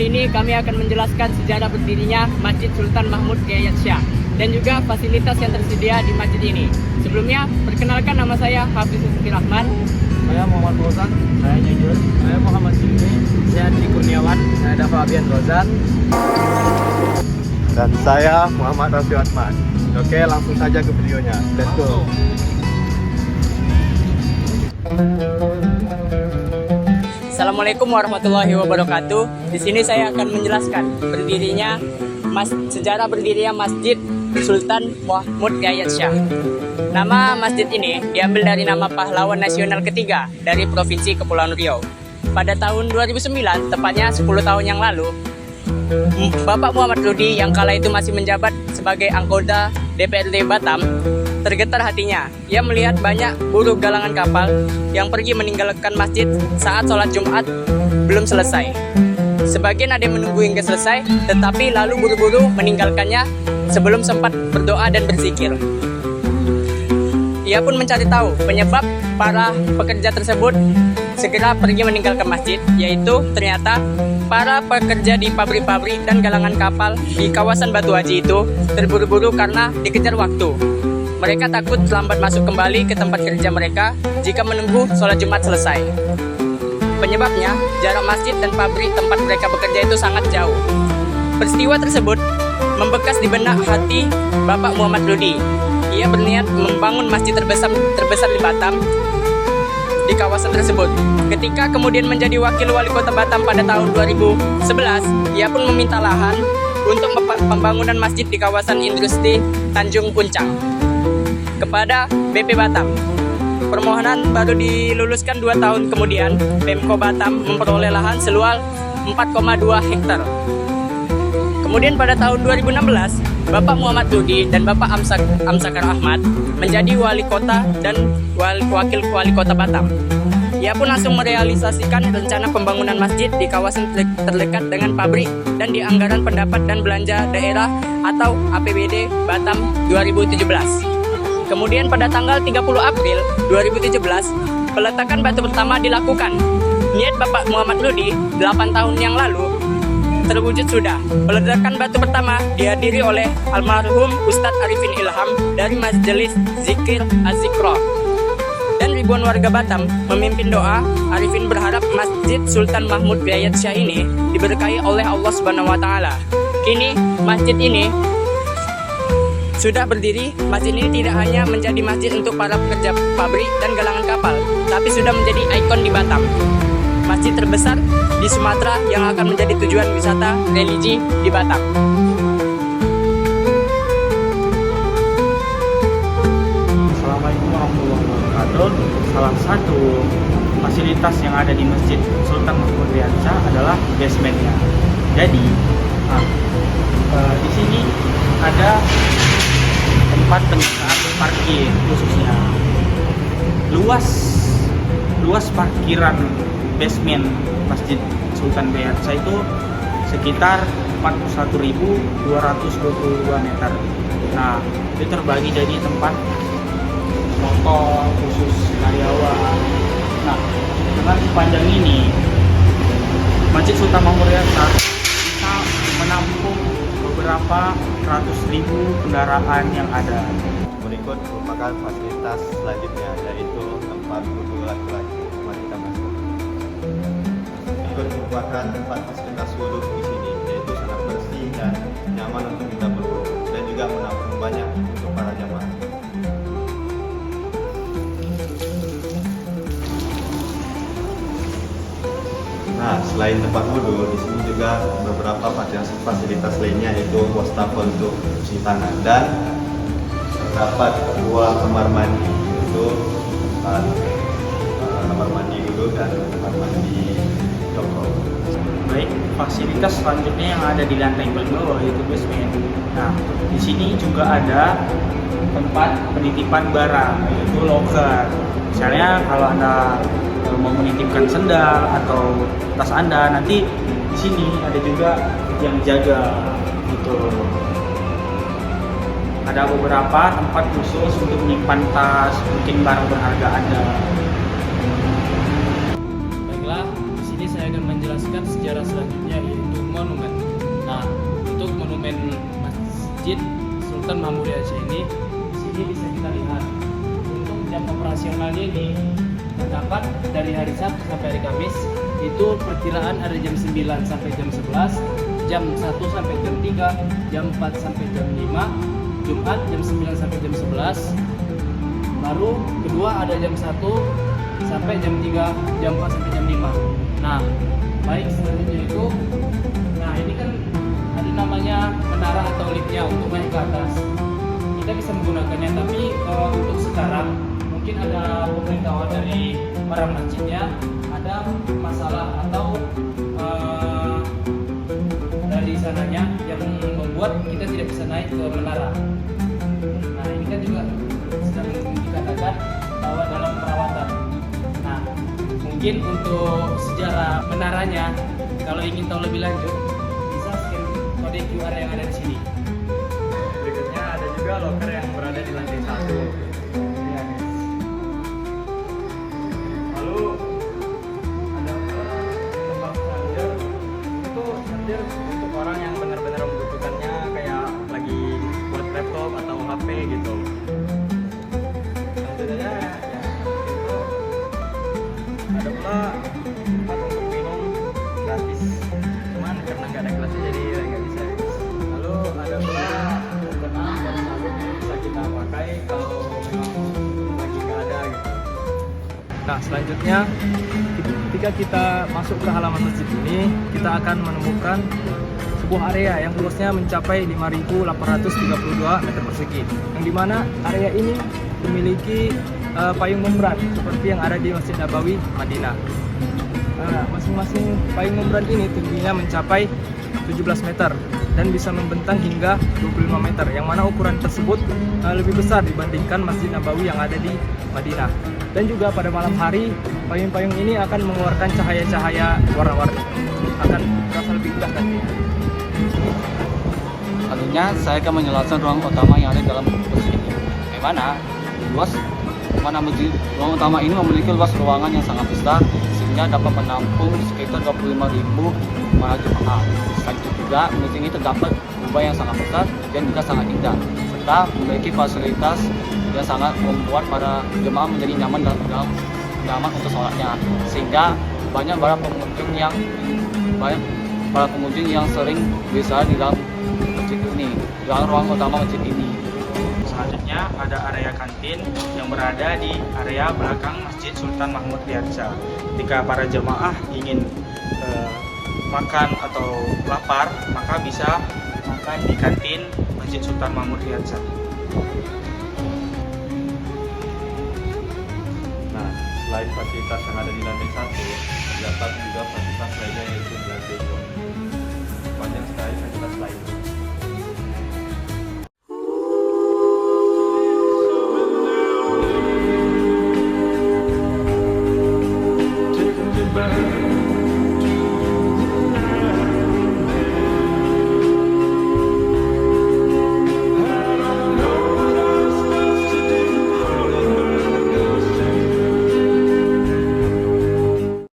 Kali ini kami akan menjelaskan sejarah berdirinya Masjid Sultan Mahmud Riyad Shah dan juga fasilitas yang tersedia di masjid ini. Sebelumnya, perkenalkan nama saya Hafiz Zulfi Rahman. Saya Muhammad Fauzan. Saya Jujur. Saya Muhammad Silmi. Saya Adi Kurniawan. Saya Dafa Abian Rozan. Dan saya Muhammad Rafi Atman. Oke, langsung saja ke videonya. Let's go. Assalamualaikum warahmatullahi wabarakatuh. Di sini saya akan menjelaskan sejarah berdirinya Masjid Sultan Mahmud Riyad Shah. Nama masjid ini diambil dari nama pahlawan nasional ketiga dari Provinsi Kepulauan Riau. Pada tahun 2009, tepatnya 10 tahun yang lalu, Bapak Muhammad Ludi yang kala itu masih menjabat sebagai anggota DPRD Batam, tergetar hatinya. Ia melihat banyak buruh galangan kapal yang pergi meninggalkan masjid saat sholat Jumat belum selesai. Sebagian ada yang menunggu hingga selesai, tetapi lalu buru-buru meninggalkannya sebelum sempat berdoa dan berzikir. Ia pun mencari tahu penyebab para pekerja tersebut segera pergi meninggalkan masjid, yaitu ternyata para pekerja di pabrik-pabrik dan galangan kapal di kawasan Batu Haji itu terburu-buru karena dikejar waktu. Mereka takut terlambat masuk kembali ke tempat kerja mereka jika menunggu sholat Jumat selesai. Penyebabnya, jarak masjid dan pabrik tempat mereka bekerja itu sangat jauh. Peristiwa tersebut membekas di benak hati Bapak Muhammad Ludi. Ia berniat membangun masjid terbesar di Batam di kawasan tersebut. Ketika kemudian menjadi wakil wali kota Batam pada tahun 2011, ia pun meminta lahan untuk pembangunan masjid di kawasan industri Tanjung Puncang kepada BP Batam. Permohonan baru diluluskan 2 tahun kemudian, Pemko Batam memperoleh lahan seluas 4,2 hektar. Kemudian pada tahun 2016, Bapak Muhammad Ludi dan Bapak Amsakar Ahmad menjadi wali kota dan wakil wali kota Batam. Ia pun langsung merealisasikan rencana pembangunan masjid di kawasan terdekat dengan pabrik dan di anggaran pendapat dan belanja daerah atau APBD Batam 2017. Kemudian pada tanggal 30 April 2017, peletakan batu pertama dilakukan. Niat Bapak Muhammad Ludi 8 tahun yang lalu terwujud sudah. Peletakan batu pertama dihadiri oleh almarhum Ustadz Arifin Ilham dari Majelis Zikir Az-Zikra. Dan ribuan warga Batam memimpin doa. Arifin berharap Masjid Sultan Mahmud Riyad Shah ini diberkahi oleh Allah Subhanahu wa taala. Kini masjid ini sudah berdiri. Masjid ini tidak hanya menjadi masjid untuk para pekerja pabrik dan galangan kapal, tapi sudah menjadi ikon di Batam. Masjid terbesar di Sumatera yang akan menjadi tujuan wisata religi di Batam. Assalamualaikum warahmatullahi wabarakatuh. Salah satu fasilitas yang ada di Masjid Sultan Mahmud Riyad Shah adalah basementnya. Jadi, di sini ada tempat penyitaan parkir khususnya. Luas parkiran basement Masjid Sultan Riyad Shah itu sekitar 41.222 meter. Nah, itu terbagi jadi tempat motor khusus karyawan. Nah, dengan sepanjang ini Masjid Sultan Mahmud Riyad Shah bisa menampung beberapa ratus ribu kendaraan yang ada. Berikut merupakan fasilitas selanjutnya, yaitu tempat wudhu laki-laki. Mari kita masuk. Berikut merupakan tempat fasilitas wudhu di sini, yaitu sangat bersih dan nyaman untuk kita berwudhu dan juga menampung banyak untuk para jamaah. Nah, selain tempat wudhu, di sini juga beberapa fasilitas lainnya, yaitu wastafel untuk cuci tangan dan terdapat 2 kamar mandi, itu kamar mandi dulu dan kamar mandi jongkok. Baik, fasilitas selanjutnya yang ada di lantai bawah yaitu basement. Nah, di sini juga ada tempat penitipan barang, yaitu locker. Misalnya kalau Anda mau menitipkan sendal atau tas Anda, nanti di sini ada juga yang jaga gitu. Ada beberapa tempat khusus untuk menyimpan tas, mungkin barang berharga Anda. Baiklah, di sini saya akan menjelaskan sejarah selanjutnya, yaitu Mall Masjid Sultan Mahmud Riyadsyah ini. Di sini bisa kita lihat untuk jam operasionalnya ini terdapat dari hari Sabtu sampai hari Kamis itu perkiraan ada jam 9 sampai jam 11, jam 1 sampai jam 3, jam 4 sampai jam 5, Jumat jam 9 sampai jam 11, baru kedua ada jam 1 sampai jam 3, jam 4 sampai jam 5. Nah, baik selanjutnya itu, nah ini kan ada namanya menara atau liftnya untuk naik ke atas. Kita bisa menggunakannya, tapi untuk sekarang mungkin ada pemberitahuan dari para masjidnya ada masalah atau dari sananya yang membuat kita tidak bisa naik ke menara. Nah ini kan juga sedang dikatakan bahwa dalam perawatan. Nah mungkin untuk sejarah menaranya, kalau ingin tahu lebih lanjut bisa scan kode QR yang ada di sini. Berikutnya ada juga loker yang berada di lantai 1. Ya, guys. Lalu ada tempat charger. Itu charger untuk orang yang benar-benar membutuhkannya, kayak lagi buat laptop atau HP gitu. Selanjutnya ya itu ada pula tempat untuk minum gratis. Cuman karena nggak ada kelasnya jadi nggak bisa. Lalu ada pula mukena dan sabun yang bisa kita pakai kalau memang lagi nggak ada gitu. Nah, selanjutnya ketika kita masuk ke halaman masjid ini, kita akan menemukan sebuah area yang luasnya mencapai 5.832 meter persegi, yang dimana area ini memiliki payung membran seperti yang ada di Masjid Nabawi, Madinah. Nah, masing-masing payung membran ini tingginya mencapai 17 meter dan bisa membentang hingga 25 meter, yang mana ukuran tersebut lebih besar dibandingkan Masjid Nabawi yang ada di Madinah. Dan juga pada malam hari, payung-payung ini akan mengeluarkan cahaya-cahaya warna-warni, akan terasa lebih indah nantinya. Selanjutnya saya akan menjelaskan ruang utama yang ada di dalam masjid ini. Bagaimana ruang utama ini memiliki luas ruangan yang sangat besar sehingga dapat menampung sekitar 25.000 jemaah. Selain itu juga masjid ini terdapat kubah yang sangat besar dan juga sangat indah, serta memiliki fasilitas yang sangat membuat para jemaah menjadi nyaman untuk sholatnya, sehingga banyak para pengunjung yang sering bisa di dalam masjid ini, di dalam ruang utama masjid ini. Selanjutnya ada area kantin yang berada di area belakang Masjid Sultan Mahmud Riyadsyah. Jika para jemaah ingin makan atau lapar, maka bisa makan di kantin Masjid Sultan Mahmud Riyadsyah. Nah, selain fasilitas yang ada di lantai 1, terdapat juga fasilitas lainnya yaitu di lantai 2. Banyak sekali fasilitas lain.